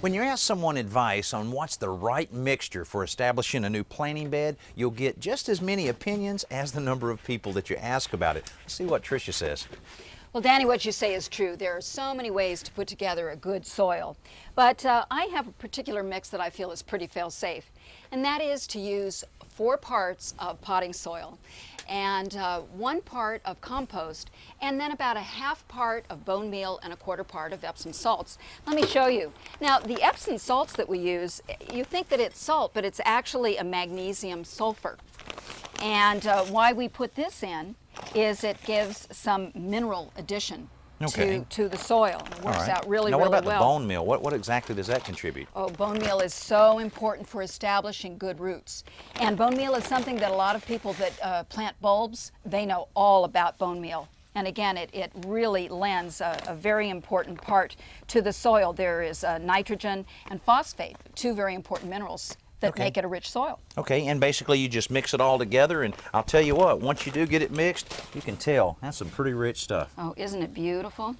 When you ask someone advice on what's the right mixture for establishing a new planting bed, you'll get just as many opinions as the number of people that you ask about it. Let's see what Tricia says. Well, Danny, what you say is true. There are so many ways to put together a good soil. But I have a particular mix that I feel is pretty fail-safe, and that is to use 4 parts of potting soil and 1 part of compost, and then about a half part of bone meal and a 1/4 part of Epsom salts. Let me show you. Now, the Epsom salts that we use, you think that it's salt, but it's actually a magnesium sulfur. And why we put this in is it gives some mineral addition to the soil. It works out really, now, really well. What about the bone meal? What exactly does that contribute? Oh, bone meal is so important for establishing good roots. And bone meal is something that a lot of people that plant bulbs, they know all about bone meal. And again, it really lends a very important part to the soil. There is nitrogen and phosphate, 2 very important minerals that make it a rich soil. Okay, and basically you just mix it all together, and I'll tell you what, once you do get it mixed, you can tell that's some pretty rich stuff. Oh, isn't it beautiful?